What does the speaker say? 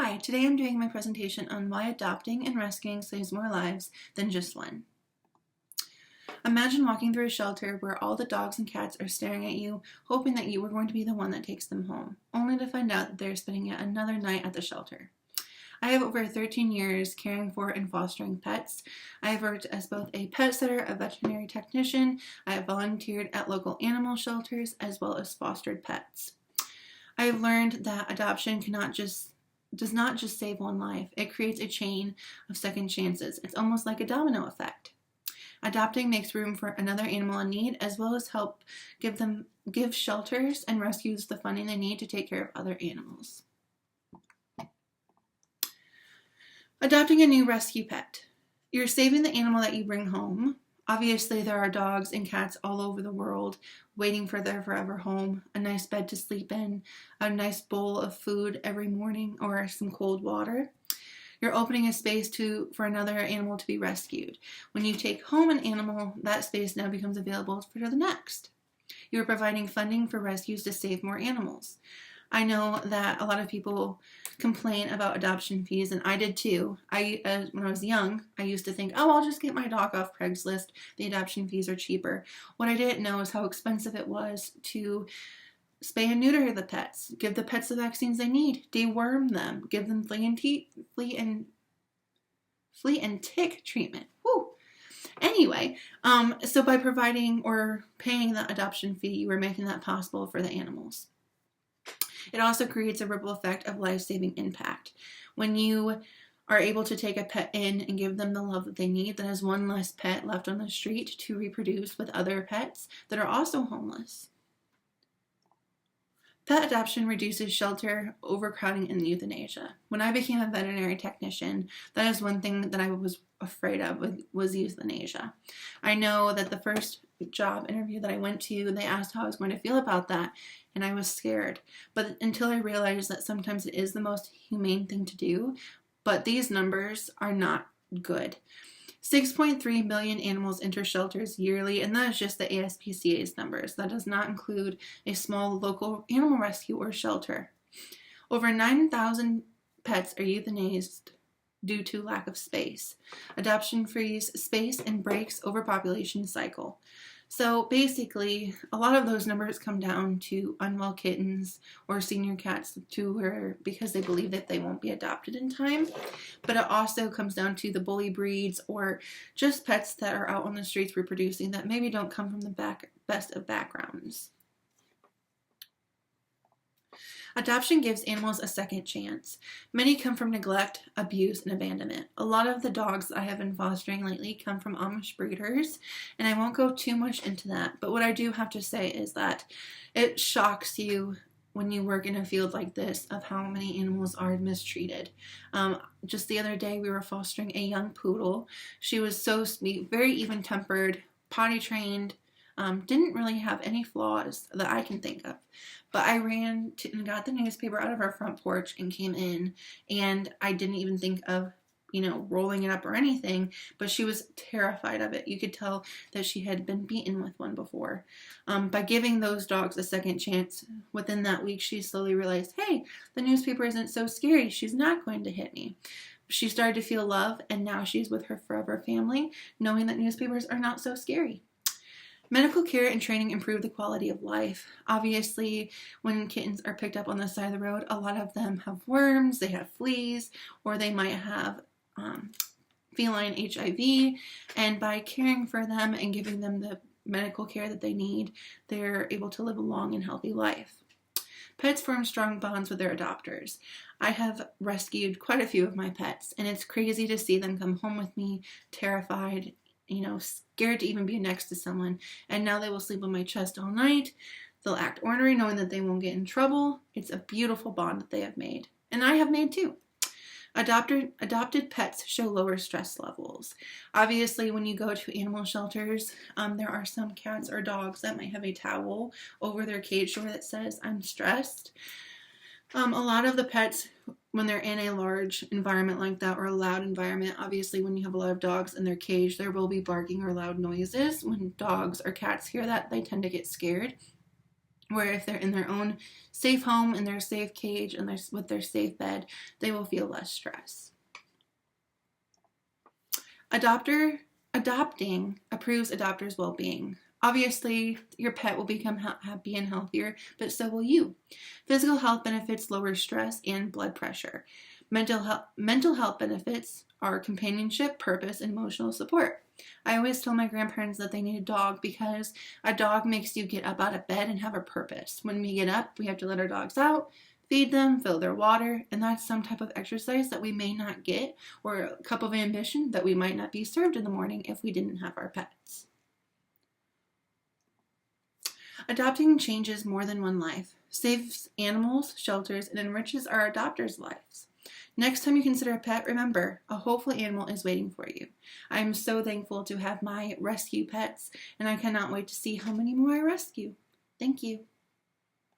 Hi, today I'm doing my presentation on why adopting and rescuing saves more lives than just one. Imagine walking through a shelter where all the dogs and cats are staring at you, hoping that you were going to be the one that takes them home, only to find out that they're spending yet another night at the shelter. I have over 13 years caring for and fostering pets. I have worked as both a pet sitter, a veterinary technician. I have volunteered at local animal shelters as well as fostered pets. I have learned that adoption does not just save one life, it creates a chain of second chances. It's almost like a domino effect. Adopting makes room for another animal in need, as well as help give shelters and rescues the funding they need to take care of other animals. Adopting a new rescue pet. You're saving the animal that you bring home. Obviously, there are dogs and cats all over the world waiting for their forever home, a nice bed to sleep in, a nice bowl of food every morning, or some cold water. You're opening a space for another animal to be rescued. When you take home an animal, that space now becomes available for the next. You're providing funding for rescues to save more animals. I know that a lot of people complain about adoption fees, and I did too. When I was young, I used to think, oh, I'll just get my dog off Craigslist. The adoption fees are cheaper. What I didn't know is how expensive it was to spay and neuter the pets, give the pets the vaccines they need, deworm them, give them flea and tick treatment. Whew. Anyway, so by providing or paying the adoption fee, you are making that possible for the animals. It also creates a ripple effect of life-saving impact. When you are able to take a pet in and give them the love that they need, that is one less pet left on the street to reproduce with other pets that are also homeless. Pet adoption reduces shelter, overcrowding, and euthanasia. When I became a veterinary technician, that is one thing that I was afraid of was euthanasia. I know that the first job interview that I went to, they asked how I was going to feel about that, and I was scared. But until I realized that sometimes it is the most humane thing to do, but these numbers are not good. 6.3 million animals enter shelters yearly, and that is just the ASPCA's numbers. That does not include a small local animal rescue or shelter. Over 9,000 pets are euthanized due to lack of space. Adoption frees space and breaks overpopulation cycle. So basically, a lot of those numbers come down to unwell kittens or senior cats because they believe that they won't be adopted in time. But it also comes down to the bully breeds or just pets that are out on the streets reproducing that maybe don't come from the best of backgrounds. Adoption gives animals a second chance. Many come from neglect, abuse, and abandonment. A lot of the dogs I have been fostering lately come from Amish breeders, and I won't go too much into that, but what I do have to say is that it shocks you when you work in a field like this of how many animals are mistreated. Just the other day, we were fostering a young poodle. She was so sweet, very even-tempered, potty trained, didn't really have any flaws that I can think of. But I ran and got the newspaper out of our front porch and came in, and I didn't even think of, rolling it up or anything, but she was terrified of it. You could tell that she had been beaten with one before. By giving those dogs a second chance, within that week, she slowly realized, hey, the newspaper isn't so scary. She's not going to hit me. She started to feel love, and now she's with her forever family, knowing that newspapers are not so scary. Medical care and training improve the quality of life. Obviously, when kittens are picked up on the side of the road, a lot of them have worms, they have fleas, or they might have feline HIV. And by caring for them and giving them the medical care that they need, they're able to live a long and healthy life. Pets form strong bonds with their adopters. I have rescued quite a few of my pets, and it's crazy to see them come home with me, terrified, scared to even be next to someone, and now they will sleep on my chest all night. They'll act ornery knowing that they won't get in trouble. It's a beautiful bond that they have made, and I have made too. Adopted pets show lower stress levels. Obviously, when you go to animal shelters, there are some cats or dogs that might have a towel over their cage door that says, I'm stressed. A lot of the pets, when they're in a large environment like that or a loud environment, obviously when you have a lot of dogs in their cage, there will be barking or loud noises. When dogs or cats hear that, they tend to get scared. where if they're in their own safe home, in their safe cage, and with their safe bed, they will feel less stress. Adopting improves adopters' well-being. Obviously, your pet will become happy and healthier, but so will you. Physical health benefits lower stress and blood pressure. Mental health benefits are companionship, purpose, and emotional support. I always tell my grandparents that they need a dog because a dog makes you get up out of bed and have a purpose. When we get up, we have to let our dogs out, feed them, fill their water, and that's some type of exercise that we may not get, or a cup of ambition that we might not be served in the morning if we didn't have our pets. Adopting changes more than one life, saves animals, shelters, and enriches our adopters' lives. Next time you consider a pet, remember, a hopeful animal is waiting for you. I am so thankful to have my rescue pets, and I cannot wait to see how many more I rescue. Thank you.